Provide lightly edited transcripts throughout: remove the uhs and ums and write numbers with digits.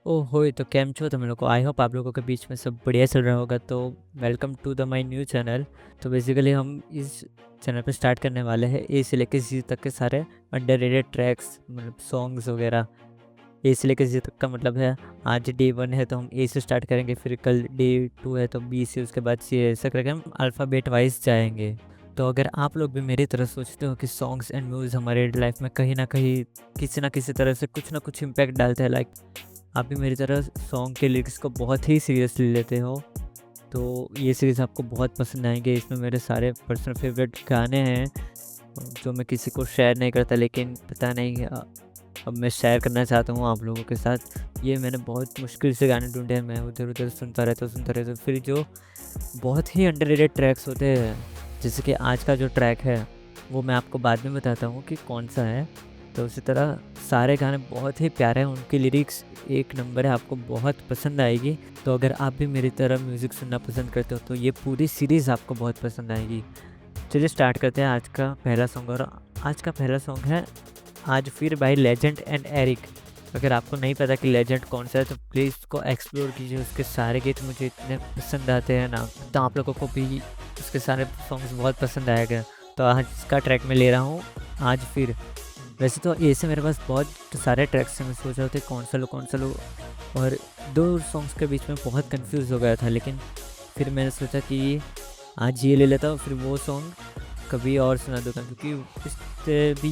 ओह होए! तो केम छो તમે લોકો? आई होप आप लोगों के बीच में सब बढ़िया चल रहा होगा। तो welcome to the my new channel. तो बेसिकली हम इस चैनल पे स्टार्ट करने वाले हैं ए से लेके ज़ी तक के सारे अंडररेटेड ट्रैक्स, मतलब सॉन्ग्स वगैरह। ए से लेके ज़ी तक का मतलब है, आज डे 1 है तो हम ए से स्टार्ट करेंगे, फिर कल डे 2 है तो बी से, उसके बाद सी, ऐसा करके हम अल्फ़ाबेट वाइज़ जाएँगे। तो अगर आप लोग भी मेरी तरह सोचते हो कि सॉन्ग्स एंड म्यूज़िक हमारे लाइफ में कहीं न कहीं, किसी न किसी तरह से कुछ न कुछ इम्पैक्ट डालते हैं, लाइक आप भी मेरी तरह सॉन्ग के लिरिक्स को बहुत ही सीरियसली लेते हो, तो ये सीरीज़ आपको बहुत पसंद आएँगे। इसमें मेरे सारे पर्सनल फेवरेट गाने हैं, जो मैं किसी को शेयर नहीं करता, लेकिन पता नहीं अब मैं शेयर करना चाहता हूँ आप लोगों के साथ। ये मैंने बहुत मुश्किल से गाने ढूँढे हैं, मैं उधर-उधर सुनता रहता हूँ। फिर जो बहुत ही अंडररेटेड ट्रैक्स होते हैं, जैसे कि आज का जो ट्रैक है, वो मैं आपको बाद में बताता हूँ कि कौन-सा है। तो उसी तरह सारे गाने बहुत ही प्यारे हैं, उनकी लिरिक्स एक नंबर है, आपको बहुत पसंद आएगी। तो अगर आप भी मेरी तरह म्यूज़िक सुनना पसंद करते हो, तो ये पूरी सीरीज़ आपको बहुत पसंद आएगी। चलिए स्टार्ट करते हैं आज का पहला सॉन्ग। और आज का पहला सॉन्ग है आज फिर बाय लेजेंड एंड एरिक। अगर आपको नहीं पता कि लेजेंड कौन सा है, तो प्लीज़ उसको एक्सप्लोर कीजिए। उसके सारे गीत मुझे इतने पसंद आते हैं ना, तो आप लोगों को भी उसके सारे सॉन्ग्स बहुत पसंद आएगा। तो आज का ट्रैक मैं ले रहा हूँ आज फिर। वैसे तो ए से मेरे पास बहुत सारे ट्रैक्स हैं, मैं सोच रहा था कौन सा लूँ, और 2 सॉन्ग्स के बीच में बहुत कंफ्यूज हो गया था, लेकिन फिर मैंने सोचा कि आज ये ले लेता हूँ, फिर वो सॉन्ग कभी और सुना दूँगा, क्योंकि इससे भी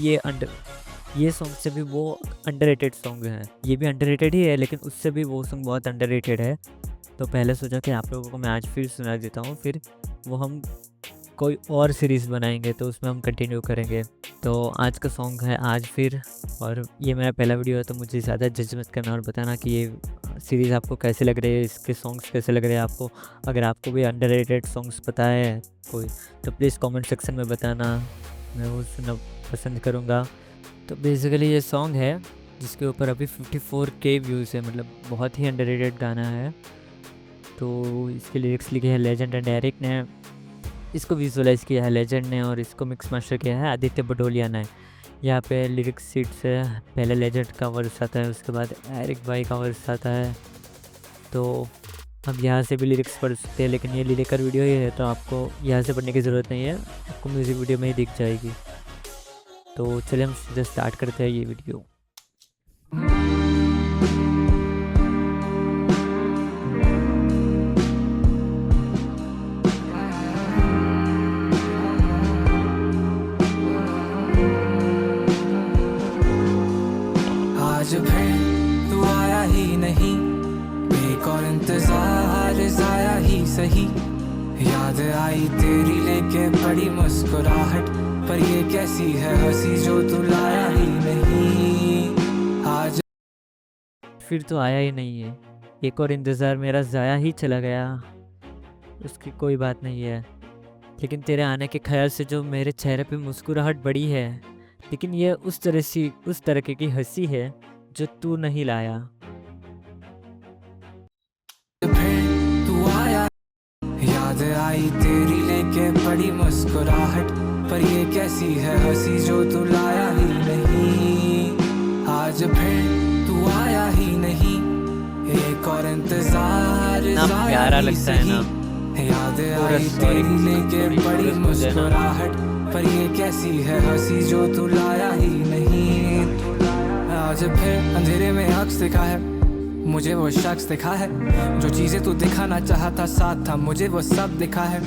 ये सॉन्ग से भी वो अंडररेटेड सॉन्ग है। ये भी अंडररेटेड ही है, लेकिन उससे भी वो सॉन्ग बहुत अंडररेटेड है। तो पहले सोचा कि आप लोगों को मैं आज फिर सुना देता हूँ, फिर वो हम कोई और सीरीज़ बनाएँगे तो उसमें हम कंटिन्यू करेंगे। तो आज का सॉन्ग है आज फिर, और ये मेरा पहला वीडियो है, तो मुझे ज़्यादा जज मत करना और बताना कि ये सीरीज़ आपको कैसे लग रही है, इसके सॉन्ग्स कैसे लग रहे हैं आपको। अगर आपको भी अंडररेटेड सॉन्ग्स पता है कोई, तो प्लीज़ कमेंट सेक्शन में बताना, मैं वो सुनना पसंद करूँगा। तो बेसिकली ये सॉन्ग है जिसके ऊपर अभी 54K व्यूज़ है, मतलब बहुत ही अंडररेटेड गाना है। तो इसके लिरिक्स लिखे हैं लेजेंड एंड एरिक ने, इसको विजुअलाइज़ किया है लेजेंड ने, और इसको मिक्स मास्टर किया है आदित्य बडोलिया ने। यहाँ पे लिरिक्स सीट से पहले लेजेंड का वर्स आता है, उसके बाद एरिक भाई का वर्स आता है। तो अब यहाँ से भी लिरिक्स पढ़ सकते हैं, लेकिन ये लिरिकल वीडियो ही है, तो आपको यहाँ से पढ़ने की ज़रूरत नहीं है, आपको म्यूज़िक वीडियो में ही दिख जाएगी। तो चलिए हम सीधे स्टार्ट करते हैं ये वीडियो। आज फिर तू आया ही नहीं, एक और इंतजार जाया ही सही। याद आई तेरी लेके बड़ी मुस्कुराहट, पर ये कैसी है हंसी जो तू लाया ही नहीं। आज फिर तो आया ही नहीं है, एक और इंतज़ार मेरा ज़ाया ही चला गया, उसकी कोई बात नहीं है। लेकिन तेरे आने के ख्याल से जो मेरे चेहरे पे मुस्कुराहट बढ़ी है, लेकिन ये उस तरह की हंसी है जो तू नहीं लाया। फिर तू आया, याद आई तेरी लेके बड़ी मुस्कुराहट, पर ये कैसी है हंसी जो तू लाया ही नहीं। आज फिर तू आया ही नहीं, एक और इंतजार इतना जाया प्यारा ही लगता है ना, सही। याद पूरा आई स्टोरी तेरी लेके बड़ी मुस्कुराहट, पर ये कैसी है हंसी जो तू लाया ही नहीं। आज फिर अंधेरे में अक्स दिखा है, मुझे वो शख्स दिखा है, जो चीजें तू दिखाना चाहता साथ था, मुझे वो सब दिखा है।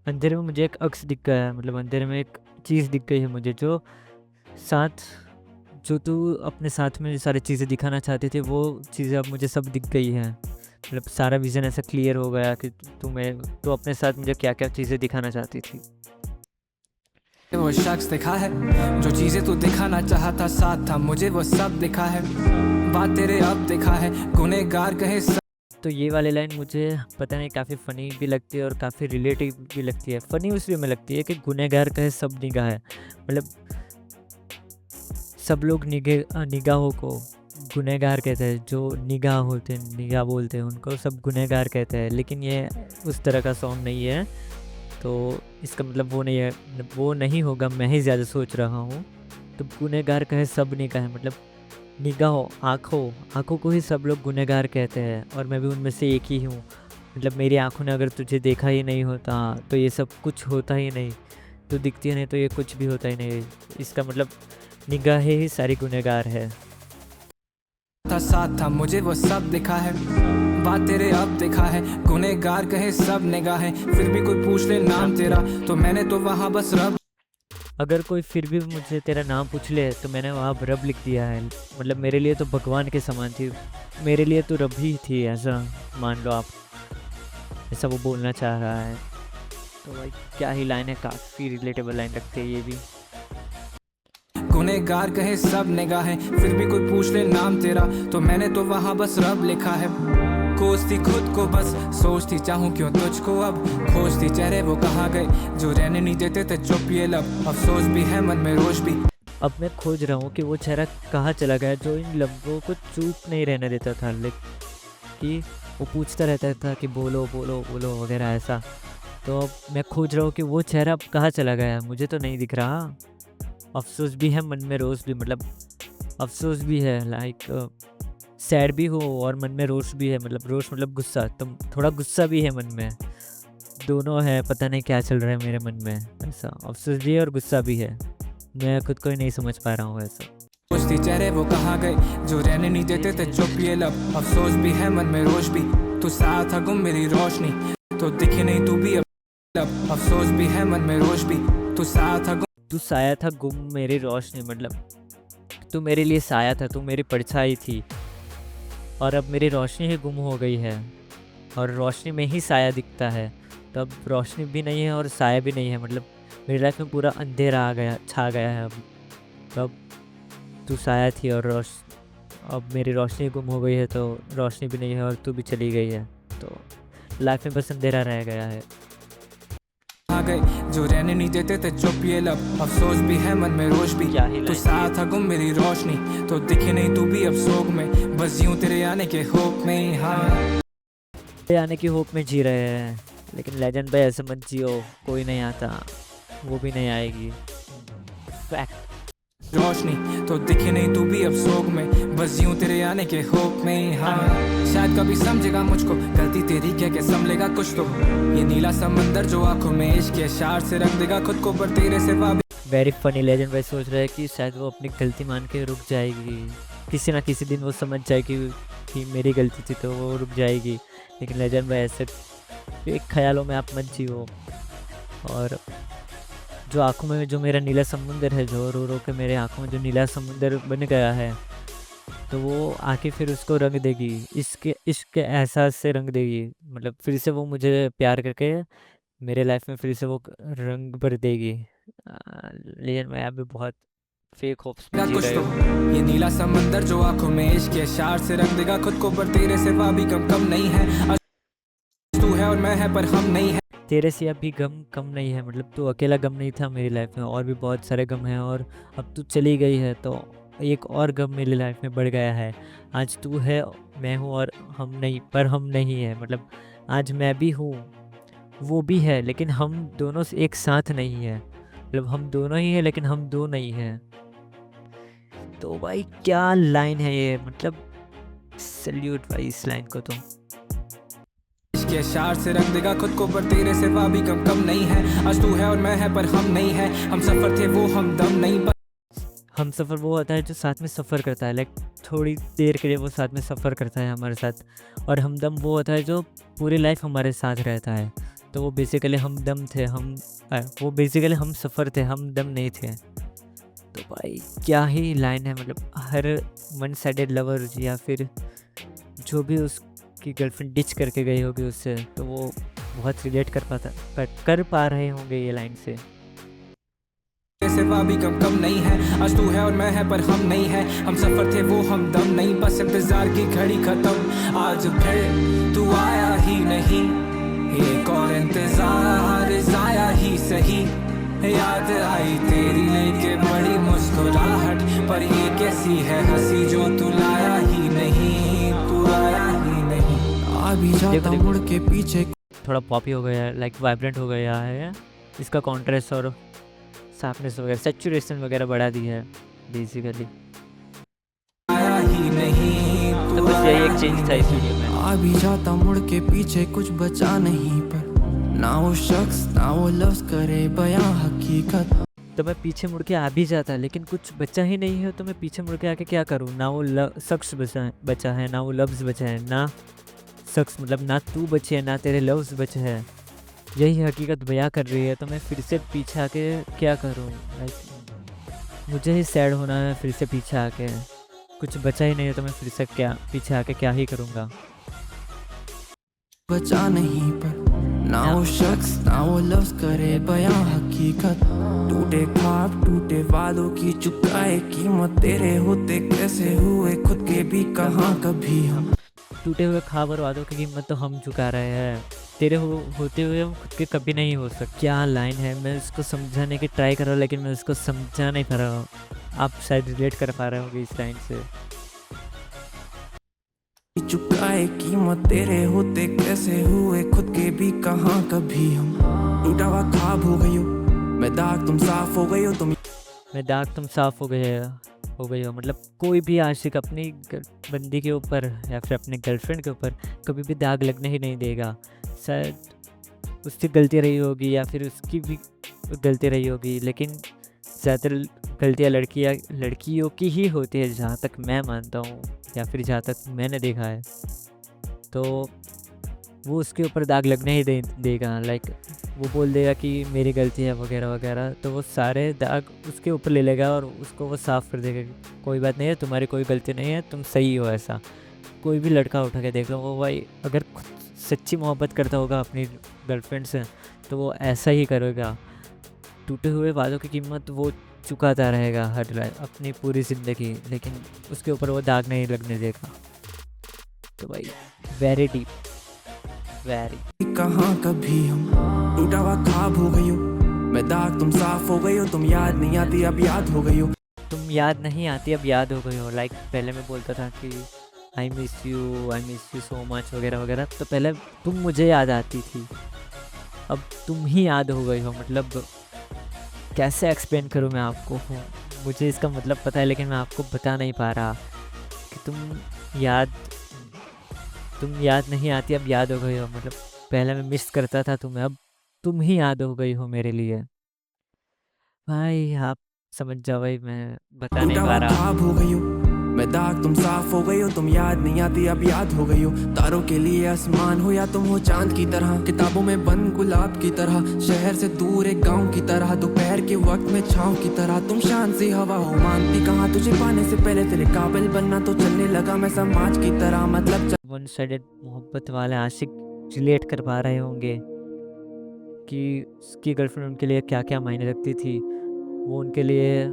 अंधेरे में मुझे एक अक्स दिख गया है, मतलब अंधेरे में एक चीज़ दिख गई है मुझे, साथ जो तू अपने साथ में जो सारी चीज़ें दिखाना चाहते थे, वो चीज़ें अब मुझे सब दिख गई हैं। मतलब सारा विज़न ऐसा क्लियर हो गया कि तू अपने साथ मुझे क्या-क्या चीज़ें दिखाना चाहती थी। वो शख्स दिखा है, जो चीजें तू दिखाना चाहता साथ था, मुझे वो सब दिखा है। बात तेरे अब दिखा है, गुनहगार कहे तो ये वाली लाइन मुझे पता नहीं काफ़ी फ़नी भी लगती है और काफ़ी रिलेटिव भी लगती है। फ़नी उस वे में लगती है कि गुनहगार कहे सब निगाह है, मतलब सब लोग निगाहों को गुनहगार कहते हैं, जो निगाह होते हैं, निगाह बोलते हैं उनको, सब गुनहगार कहते हैं। लेकिन ये उस तरह का सॉन्ग नहीं है, तो इसका मतलब वो नहीं है, वो नहीं होगा, मैं ही ज़्यादा सोच रहा हूँ। तो गुनहगार कहे सब निगाह है, मतलब निगाहों, आँखों को ही सब लोग गुनहगार कहते हैं और मैं भी उनमें से एक ही हूँ। मतलब मेरी आँखों ने अगर तुझे देखा ही नहीं होता तो ये सब कुछ होता ही नहीं। तू दिखती नहीं तो ये कुछ भी होता ही नहीं। इसका मतलब निगाहें ही सारी गुनहगार है। था साथ था मुझे वो सब दिखा है, बात तेरे अब दिखा है, गुनहगार कहे सब निगाहें, फिर भी कोई पूछ ले नाम तेरा तो मैंने तो वहाँ बस रब। अगर कोई फिर भी मुझे तेरा नाम पूछ ले तो मैंने वहाँ रब लिख दिया है। मतलब मेरे लिए तो भगवान के समान थी, मेरे लिए तो रब ही थी, ऐसा मान लो आप। ऐसा वो बोलना चाह रहा है। तो भाई क्या ही लाइन है, काफ़ी रिलेटेबल लाइन रखते हैं ये भी। गुनहगार कहे सब निगाहें, फिर भी कोई पूछ ले नाम तेरा तो मैंने तो वहाँ बस रब लिखा है। कोसती खुद को बस सोचती चाहूँ क्यों तुझको अब, खोजती चेहरे वो कहाँ गए जो रहने नहीं देते थे चुप ये लब, अफसोस भी है मन में रोज भी। अब मैं खोज रहा हूँ कि वो चेहरा कहाँ चला गया जो इन लम्बों को चुप नहीं रहने देता था। कि वो पूछता रहता था कि बोलो बोलो बोलो वगैरह ऐसा। तो अब मैं खोज रहा हूँ कि वो चेहरा अब कहाँ चला गया, मुझे तो नहीं दिख रहा। अफसोस भी है मन में रोष भी, मतलब अफसोस भी है, लाइक सैड भी हो और मन में रोष भी है। मतलब रोष मतलब गुस्सा, तो थोड़ा गुस्सा भी है मन में, दोनों है। पता नहीं क्या चल रहा है मेरे मन में, ऐसा अफसोस भी है और गुस्सा भी है। मैं खुद को ही नहीं समझ पा रहा हूँ ऐसा। सोचती चेहरे वो कहाँ गए जो रहने नहीं देते थे चुप ये लब, अफसोस भी है मन में रोज भी। तू साथ था गुम मेरी रोशनी तो दिखे नहीं तू भी अब लब, अफसोस भी है मन में रोज भी। तू साथ था तू साया था गुम मेरी रोशनी, मतलब तू मेरे लिए साया था, तू मेरी परछाई थी और अब मेरी रोशनी ही गुम हो गई है और रोशनी में ही साया दिखता है। तो अब रोशनी भी नहीं है और साया भी नहीं है। मतलब मेरी लाइफ में पूरा अंधेरा आ गया, छा गया है अब। तो अब तू साया थी और अब मेरी रोशनी गुम हो गई है, तो रोशनी भी नहीं है और तू भी चली गई है, तो लाइफ में बस अंधेरा रह गया है। गए जो रहने नहीं देते थे चुप ये लब, अफसोस भी है मन में रोज भी। क्या ही तू साथ था गुम मेरी रोशनी तो दिखे नहीं तू भी अब सोग में, बस यूं तेरे आने के होप में। हाँ आने की होप में जी रहे हैं, लेकिन लेजेंड भाई ऐसे मत जियो, कोई नहीं आता, वो भी नहीं आएगी। फैक्ट। रोशनी तो दिखे नहीं तू भी अब सोग में, बस यूं तेरे आने के होप में। हाँ शायद कभी समझेगा मुझको, गलती तेरी कह के संभलेगा कुछ तो, ये नीला समंदर जो आंखों में इश्क के इशार से रख देगा खुद को, पर तेरे से वेरी फनी। लेजेंड भाई सोच रहा है कि शायद वो अपनी गलती मान के रुक जाएगी, किसी ना किसी दिन वो समझ जाएगी कि मेरी गलती थी तो वो रुक जाएगी। लेकिन लेजेंड भाई ऐसे एक ख्यालों में आप मत जियो। और जो आंखों में जो मेरा नीला समुंदर है, जो रो रो के मेरे आंखों में जो नीला समुंदर बन गया है, तो वो आके फिर उसको रंग देगी, इसके इश्क के एहसास से रंग देगी। मतलब फिर से वो मुझे प्यार करके मेरे लाइफ में फिर से वो रंग भर देगी। लेकिन मैं अभी बहुत फेक होप्स में जी कुछ रहे तो, हूँ। ये नीला समंदर जो आंखों में इश्क के इशार से रख देगा खुद को, पर तेरे सिवा भी कम नहीं है। तू है और मैं है पर हम नहीं है। तेरे से अभी गम कम नहीं है, मतलब तू अकेला गम नहीं था मेरी लाइफ में, और भी बहुत सारे गम हैं। और अब तू चली गई है तो एक और गम मेरी लाइफ में बढ़ गया है। आज तू है, मैं हूँ और हम नहीं, पर हम नहीं है। मतलब आज मैं भी हूँ, वो भी है, लेकिन हम दोनों से एक साथ नहीं है। मतलब हम दोनों ही है लेकिन हम दो नहीं हैं। तो भाई क्या लाइन है ये, मतलब सल्यूट भाई इस लाइन को। तो के इशार से रख देगा खुद को, पर तेरे सिवा भी कम नहीं है। आज तू है और मैं है पर हम नहीं है, हम सफर थे वो हम दम नहीं। हम सफ़र वो होता है जो साथ में सफ़र करता है, लाइक थोड़ी देर के लिए वो साथ में सफ़र करता है हमारे साथ। और हमदम वो होता है जो पूरी लाइफ हमारे साथ रहता है। तो वो बेसिकली हमदम थे, वो बेसिकली हम सफ़र थे, हम दम नहीं थे। तो भाई क्या ही लाइन है। मतलब हर वन साइडेड लवर या फिर जो भी उसकी गर्लफ्रेंड डिच करके गई होगी उससे, तो वो बहुत रिलेट कर पा रहे होंगे ये लाइन से। सिवा भी कम नहीं है, आज तू है और मैं है पर हम नहीं है, हम सफर थे वो हम दम नहीं, बस इंतजार की घड़ी खत्म, आज फिर तू आया ही नहीं, एक और इंतजार जाया ही सही, याद आई तेरी लेके बड़ी मुस्कुराहट, पर ये कैसी है हंसी जो तू लाया ही नहीं, तू आया ही नहीं। अभी जाता मुड़ के पीछे, थोड़ा पॉपी हो गया है, लाइक वाइब्रेंट हो गया है। इसका कॉन्ट्रास्ट और साफनेस वगैरह, सैचुरेशन वगैरह बढ़ा दी है बेसिकली। ही नहीं। तो बस यही एक चेंज था इस वीडियो में। आ भी जाता मुड़ के पीछे कुछ बचा नहीं, पर ना वो शख्स ना वो लफ्ज करे बयां हकीकत। तो मैं पीछे मुड़ के आ भी जाता लेकिन कुछ बचा ही नहीं है, तो मैं पीछे मुड़ के आके क्या करूँ? ना वो शख्स बचा है, ना वो लफ्ज़ बचा है, ना शख्स मतलब ना तू बचे है, ना तेरे लफ्ज़ बचे हैं। यही हकीकत बयां कर रही है, तो मैं फिर से पीछे आके क्या करूँ? मुझे ही सैड होना है फिर से पीछे आके। कुछ बचा ही नहीं है तो मैं फिर से क्या पीछे आके क्या ही करूँगा? बचा नहीं, पर ना वो शख्स ना वो लफ्ज करे बयां हकीकत। टूटे ख्वाब टूटे वादों की चुकाए कीमत, तेरे होते कैसे हुए खुद के भी कहाँ कभी हम। टूटे हुए ख्वाब और वादों की कीमत तो हम चुका रहे हैं, तेरे होते हुए हम खुद के कभी नहीं हो सकते। क्या लाइन है, मैं इसको समझाने की ट्राई कर रहा हूँ लेकिन मैं इसको समझा नहीं पा रहा हूँ। आप शायद रिलेट कर पा रहे होंगे इस लाइन से। चुकाए कीमत, तेरे होते कैसे हुए खुद के भी कहाँ कभी हम। टूटा हुआ ख्वाब हो गई हो मैं दाग, तुम साफ हो गई हो तुम। मैं दाग तुम साफ हो गए हो मतलब कोई भी आशिक अपनी बंदी के ऊपर या फिर अपने गर्लफ्रेंड के ऊपर कभी भी दाग लगने ही नहीं देगा। शायद उसकी गलती रही होगी या फिर उसकी भी गलती रही होगी, लेकिन ज़्यादातर गलतियाँ लड़कियों की ही होती है, जहाँ तक मैं मानता हूँ या फिर जहाँ तक मैंने देखा है। तो वो उसके ऊपर दाग लगने ही देगा। लाइक वो बोल देगा कि मेरी गलती है वगैरह वगैरह, तो वो सारे दाग उसके ऊपर ले लेगा और उसको वो साफ़ कर देगा। कोई बात नहीं है, तुम्हारी कोई गलती नहीं है, तुम सही हो। ऐसा कोई भी लड़का उठा के देख लो, वो भाई अगर सच्ची मोहब्बत करता होगा अपनी गर्लफ्रेंड से तो वो ऐसा ही करेगा। टूटे हुए वादों की कीमत वो चुकाता रहेगा हर लाइफ अपनी पूरी ज़िंदगी, लेकिन उसके ऊपर वो दाग नहीं लगने देगा। तो भाई वेरी डीप, वेरी। कहाँ कभी हम। टूटा हुआ ख्वाब हो गई हो मैं दाग, तुम साफ हो गई हो, तुम याद नहीं आती अब याद हो गई हो। तुम याद नहीं आती अब याद हो गई हो। लाइक पहले मैं बोलता था कि I miss you so much वगैरह वगैरह, तो पहले तुम मुझे याद आती थी, अब तुम ही याद हो गई हो। मतलब कैसे एक्सप्लेन करूँ मैं आपको? मुझे इसका मतलब पता है लेकिन मैं आपको बता नहीं पा रहा कि तुम याद नहीं आती अब याद हो गई हो। मतलब पहले मैं मिस करता था तुम्हें, अब तुम ही याद हो गई हो मेरे लिए। भाई आप समझ जाओ भाई, मैं बता नहीं टूटा पा हुआ रहा। ख्वाब हो गई हो मैं दाग, तुम साफ हो गई हो, तुम याद नहीं आती अब याद हो गई हो। तारों के लिए आसमान हो या तुम हो चांद की तरह, किताबों में बंद गुलाब की तरह, शहर से दूर एक गांव की तरह, दोपहर के वक्त में छाँव की तरह। तुम शान सी हवा हो मानती कहाँ, तुझे पाने से पहले तेरे काबिल बनना तो चलने लगा मैं समाज की तरह। मतलब वन साइडेड मोहब्बत वाले आशिक रिलेट कर पा रहे होंगे कि उसकी गर्लफ्रेंड उनके लिए क्या क्या मायने रखती थी। वो उनके लिए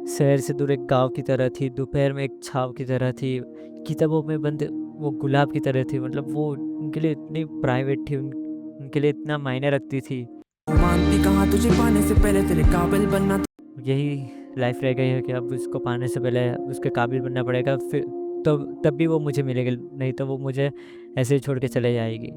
शहर से दूर एक गांव की तरह थी, दोपहर में एक छाव की तरह थी, किताबों में बंद वो गुलाब की तरह थी। मतलब वो उनके लिए इतनी प्राइवेट थी, उनके लिए इतना मायने रखती थी। मानती कहाँ, तुझे पाने से पहले तेरे काबिल बनना। यही लाइफ रह गई है कि अब उसको पाने से पहले उसके काबिल बनना पड़ेगा, फिर तो तब भी वो मुझे मिलेगी, नहीं तो वो मुझे ऐसे ही छोड़ के चले जाएगी।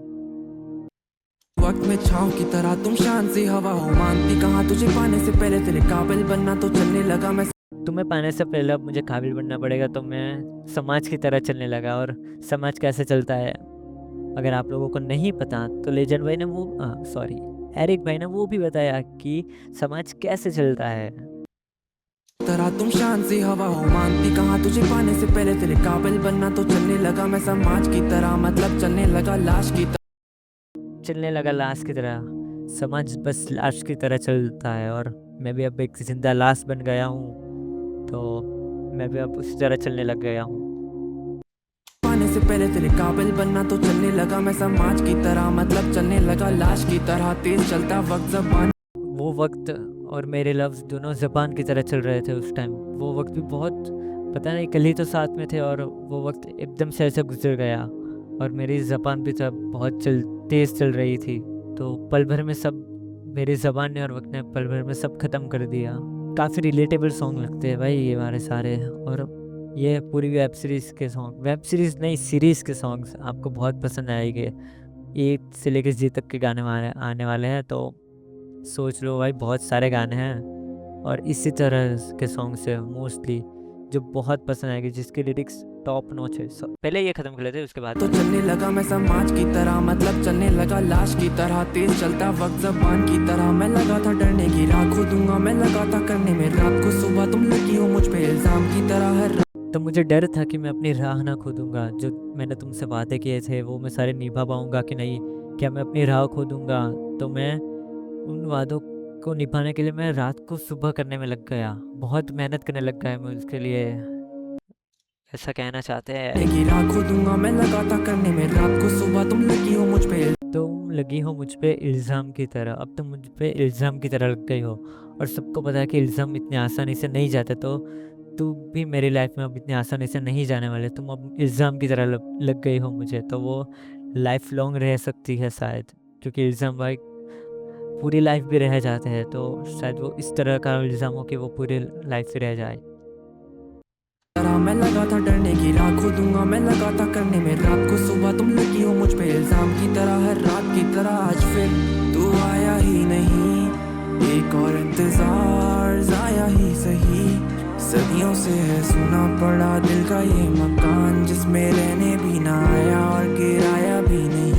वक्त में छाँव की तरह तुम शान सी हवा हो मानती कहाँ, तुझे पाने से पहले तेरे काबिल बनना तो चलने लगा मैं। तुम्हें पाने से पहले अब मुझे काबिल बनना पड़ेगा, तो मैं समाज की तरह चलने लगा। और समाज कैसे चलता है अगर आप लोगों को नहीं पता तो लेजेंड भाई ने एरिक भाई ने वो भी बताया कि समाज कैसे चलता है। तरह तुम शान सी हवा हो मानती कहाँ, तुझे पाने से पहले तेरे काबिल बनना तो चलने लगा मैं समाज की तरह। मतलब चलने लगा लाश की तरह। लाश की तरह। समाज बस लाश की तरह चलता है और मैं भी अब एक जिंदा लाश बन गया हूँ, तो मैं भी अब उसी तरह चलने लग गया हूँ। पाने से पहले तेरे काबिल बनना तो चलने लगा मैं समाज की तरह। मतलब चलने लगा लाश की तरह, तेज चलता वक्त ज़बान। वो वक्त और मेरे लफ्ज़ दोनों ज़बान की तरह चल रहे थे उस टाइम। वो वक्त भी बहुत, पता नहीं कल ही तो साथ में थे और वो वक्त एकदम से ऐसे गुजर गया और मेरी ज़बान भी तब बहुत तेज़ चल रही थी। तो पल भर में सब, मेरी ज़बान ने और वक्त ने पल भर में सब ख़त्म कर दिया। काफ़ी रिलेटेबल सॉन्ग लगते हैं भाई ये हमारे सारे। और ये पूरी वेब सीरीज़ नहीं सीरीज़ के सॉन्ग्स आपको बहुत पसंद आएंगे। ए से लेकर जी तक के गाने आने वाले हैं, तो सोच लो भाई बहुत सारे गाने हैं और इसी तरह के सॉन्ग्स है मोस्टली जो बहुत पसंद आएगी, जिसकी लिरिक्स टॉप नॉच है। पहले ये ख़त्म कर लेते हैं, उसके बाद तो चलने लगा मैं समाज की तरह, मतलब चलने लगा लाश की तरह, तेज चलता वक्त जबान की तरह। मैं लगा था डरने की राह खो दूंगा, मैं लगा था करने में रात को सुबह, तुम लगी हो मुझ पे इल्जाम की तरह हर तो मुझे डर था कि मैं अपनी राह ना खो दूंगा, जो मैंने तुमसे वादे किए थे वो मैं सारे निभा पाऊंगा कि नहीं, क्या मैं अपनी राह खो दूंगा। तो मैं उन वादों को निभाने के लिए मैं रात को सुबह करने में लग गया, बहुत मेहनत करने लग गया मैं उसके लिए, ऐसा कहना चाहते हैं। की राह खो दूंगा, मैं लगा था करने में रात को सुबह, तुम लगी हो मुझ पे तुम लगी हो मुझ पे इल्ज़ाम की तरह, अब तुम मुझ पे इल्ज़ाम की तरह लग गई हो। और सबको पता है कि इल्ज़ाम इतनी आसानी से नहीं जाते, तो तू भी मेरी लाइफ में अब इतनी आसानी से नहीं जाने वाले। तुम अब इल्ज़ाम की तरह लग गई हो मुझे, तो वो लाइफ लॉन्ग रह सकती है शायद, क्योंकि इल्ज़ाम भाई पूरी लाइफ भी रह जाते हैं, तो शायद वो इस तरह का इल्ज़ाम हो कि वो पूरी लाइफ ही रह जाए। तरह। मैं लगा था डरने की राह खो दूंगा, मैं लगा था करने में रात को सुबह, तुम लगी हो मुझ पे इल्जाम की तरह हर रात की तरह। आज फिर तू आया ही नहीं, एक और इंतजार जाया ही सही। सदियों से है सुना पड़ा दिल का ये मकान, जिसमें रहने भी ना आया और किराया भी नहीं।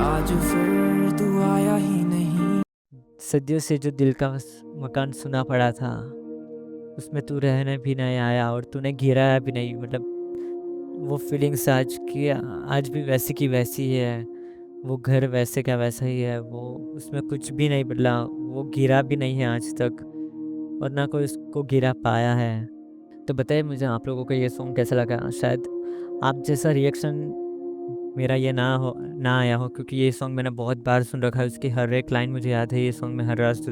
आज फिर तू आया ही नहीं। सदियों से जो दिल का मकान सुना पड़ा था, उसमें तू रहने भी नहीं आया और तूने गिराया भी नहीं, मतलब वो फीलिंग्स आज भी वैसी की वैसी ही है। वो घर वैसे का वैसा ही है, वो उसमें कुछ भी नहीं बदला, वो गिरा भी नहीं है आज तक, और ना कोई उसको गिरा पाया है। तो बताइए मुझे आप लोगों को ये सॉन्ग कैसा लगा। शायद आप जैसा रिएक्शन मेरा ये ना आया हो, क्योंकि ये सॉन्ग मैंने बहुत बार सुन रखा है, उसकी हर एक लाइन मुझे याद है, ये सॉन्ग मैं हर रात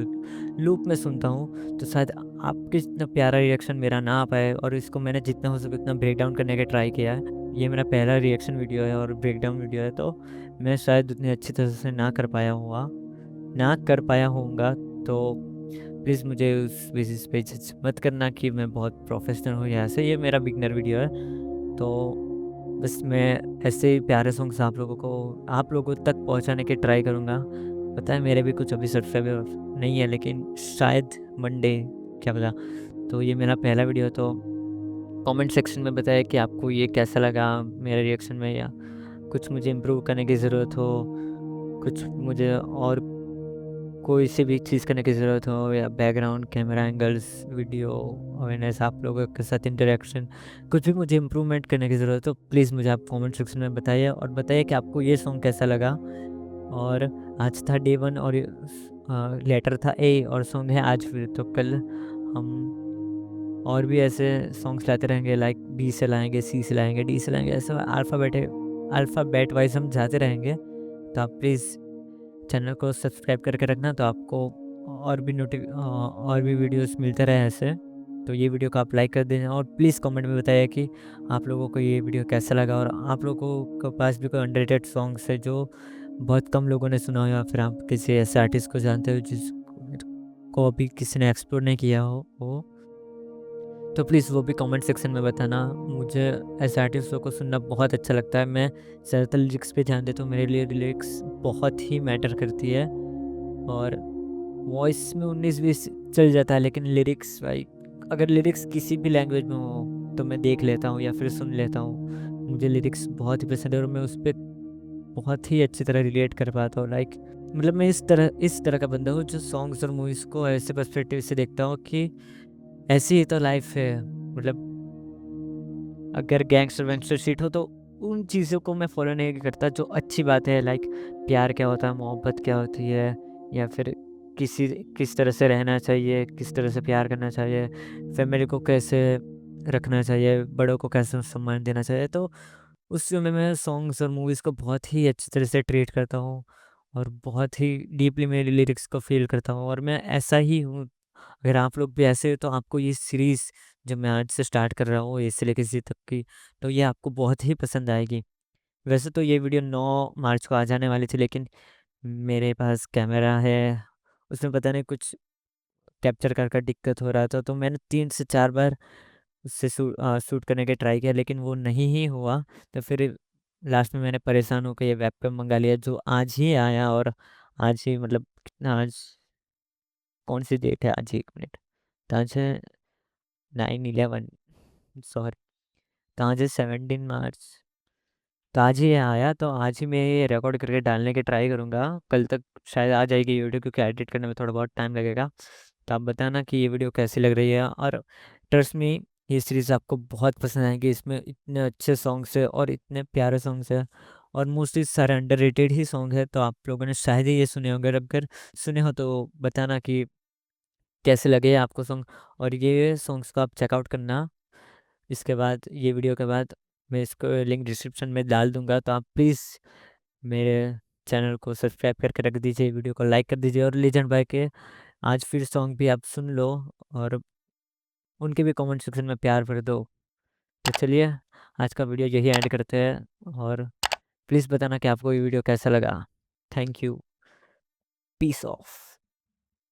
लूप में सुनता हूँ। तो शायद आपके इतना प्यारा रिएक्शन मेरा ना आ पाए, और इसको मैंने जितना हो सके उतना ब्रेक डाउन करने का ट्राई किया है। ये मेरा पहला रिएक्शन वीडियो है और ब्रेक डाउन वीडियो है, तो मैं शायद उतनी अच्छी तरह से ना कर पाया होऊंगा। तो प्लीज़ मुझे उस बेसिस पे जज मत करना कि मैं बहुत प्रोफेशनल हूँ या ऐसे, ये मेरा बिगनर वीडियो है। तो बस मैं ऐसे ही प्यारे सॉन्ग्स आप लोगों तक पहुंचाने की ट्राई करूँगा। पता है मेरे भी कुछ अभी सब्सक्राइबर नहीं है, लेकिन शायद मंडे, क्या पता। तो ये मेरा पहला वीडियो है, तो कमेंट सेक्शन में बताएं कि आपको ये कैसा लगा मेरे रिएक्शन में, या कुछ मुझे इम्प्रूव करने की ज़रूरत हो, कुछ मुझे और कोई सी भी चीज़ करने की ज़रूरत हो, या background, camera angles, video awareness, आप लोगों के साथ इंटरेक्शन, कुछ भी मुझे इम्प्रूवमेंट करने की ज़रूरत हो, प्लीज़ मुझे आप कमेंट सेक्शन में बताइए, और बताइए कि आपको ये सॉन्ग कैसा लगा। और आज था डे 1 और लेटर था ए, और सॉन्ग है आज फिर। तो कल हम और भी ऐसे सॉन्ग्स लाते रहेंगे, लाइक बी से लाएंगे, सी से लाएंगे, डी से लाएंगे, ऐसे अल्फ़ाबेट वाइज हम जाते रहेंगे। तो आप प्लीज़ चैनल को सब्सक्राइब करके रखना, तो आपको और भी वीडियोस मिलते रहे ऐसे। तो ये वीडियो को आप लाइक कर देना, और प्लीज़ कमेंट में बताइए कि आप लोगों को ये वीडियो कैसा लगा, और आप लोगों के पास भी कोई अंडररेटेड सॉन्ग्स है जो बहुत कम लोगों ने सुना हो, या फिर आप किसी ऐसे आर्टिस्ट को जानते हो जिसको अभी किसी ने एक्सप्लोर नहीं किया हो, तो प्लीज़ वो भी कमेंट सेक्शन में बताना। मुझे ऐसे आर्टिस्टों को सुनना बहुत अच्छा लगता है। मैं ज़्यादातर लिरिक्स पे ध्यान देता हूँ, मेरे लिए लिरिक्स बहुत ही मैटर करती है। और वॉइस में 19-20 चल जाता है, लेकिन लिरिक्स भाई, अगर लिरिक्स किसी भी लैंग्वेज में हो तो मैं देख लेता हूँ या फिर सुन लेता हूँ। मुझे लिरिक्स बहुत ही पसंद है, और मैं उस पर बहुत ही अच्छी तरह रिलेट कर पाता हूँ। लाइक मतलब मैं इस तरह का बंदा हूँ जो सॉन्ग्स और मूवीज़ को ऐसे पर्सपेक्टिव से देखता हूँ कि ऐसी ही तो लाइफ है। मतलब अगर गैंगस्टर वैंगस्टर शीट हो, तो उन चीज़ों को मैं फॉलो नहीं करता जो अच्छी बात है। लाइक प्यार क्या होता है, मोहब्बत क्या होती है, या फिर किस तरह से रहना चाहिए, किस तरह से प्यार करना चाहिए, फैमिली को कैसे रखना चाहिए, बड़ों को कैसे सम्मान देना चाहिए। तो उस वे में मैं सॉन्ग्स और मूवीज़ को बहुत ही अच्छी तरह से ट्रीट करता हूँ, और बहुत ही डीपली मेरी लिरिक्स को फ़ील करता हूँ, और मैं ऐसा ही हूँ। अगर आप लोग भी ऐसे हो, तो आपको ये सीरीज़ जो मैं आज से स्टार्ट कर रहा हूँ, ए से लेके ज़ेड तक की, तो ये आपको बहुत ही पसंद आएगी। वैसे तो ये वीडियो 9 मार्च को आ जाने वाली थी, लेकिन मेरे पास कैमरा है, उसमें पता नहीं कुछ कैप्चर कर दिक्कत हो रहा था, तो मैंने 3 से 4 बार उससे शूट करने का ट्राई किया, लेकिन वो नहीं ही हुआ। तो फिर लास्ट में मैंने परेशान होकर ये वेबकैम मँगा लिया, जो आज ही आया, और आज ही मतलब कितना आज कौन-सी डेट है आज, 1 मिनट। तो आज है 9/11 सॉरी, तो आज है 17 मार्च। तो आज ही ये आया, तो आज ही मैं ये रिकॉर्ड करके डालने की ट्राई करूँगा। कल तक शायद आ जाएगी वीडियो, क्योंकि एडिट करने में थोड़ा बहुत टाइम लगेगा। तो आप बताना कि ये वीडियो कैसी लग रही है, और ट्रस्ट मी, ये सीरीज़ आपको बहुत पसंद आएगी। इसमें इतने अच्छे सॉन्ग्स है और इतने प्यारे सॉन्ग्स है, और मोस्टली सारे अंडररेटेड ही सॉन्ग है। तो आप लोगों ने शायद ही ये सुने होंगे, अगर सुने हो तो बताना कि कैसे लगे आपको सॉन्ग। और ये सॉन्ग्स को आप चेकआउट करना। इसके बाद, ये वीडियो के बाद, मैं इसको लिंक डिस्क्रिप्शन में डाल दूंगा, तो आप प्लीज़ मेरे चैनल को सब्सक्राइब करके रख दीजिए, वीडियो को लाइक कर दीजिए, और लीजेंड भाई के आज फिर सॉन्ग भी आप सुन लो, और उनके भी कमेंट सेक्शन में प्यार भर दो। तो चलिए, आज का वीडियो यही एंड करते हैं, और प्लीज़ बताना कि आपको ये वीडियो कैसा लगा। Thank you. Peace of.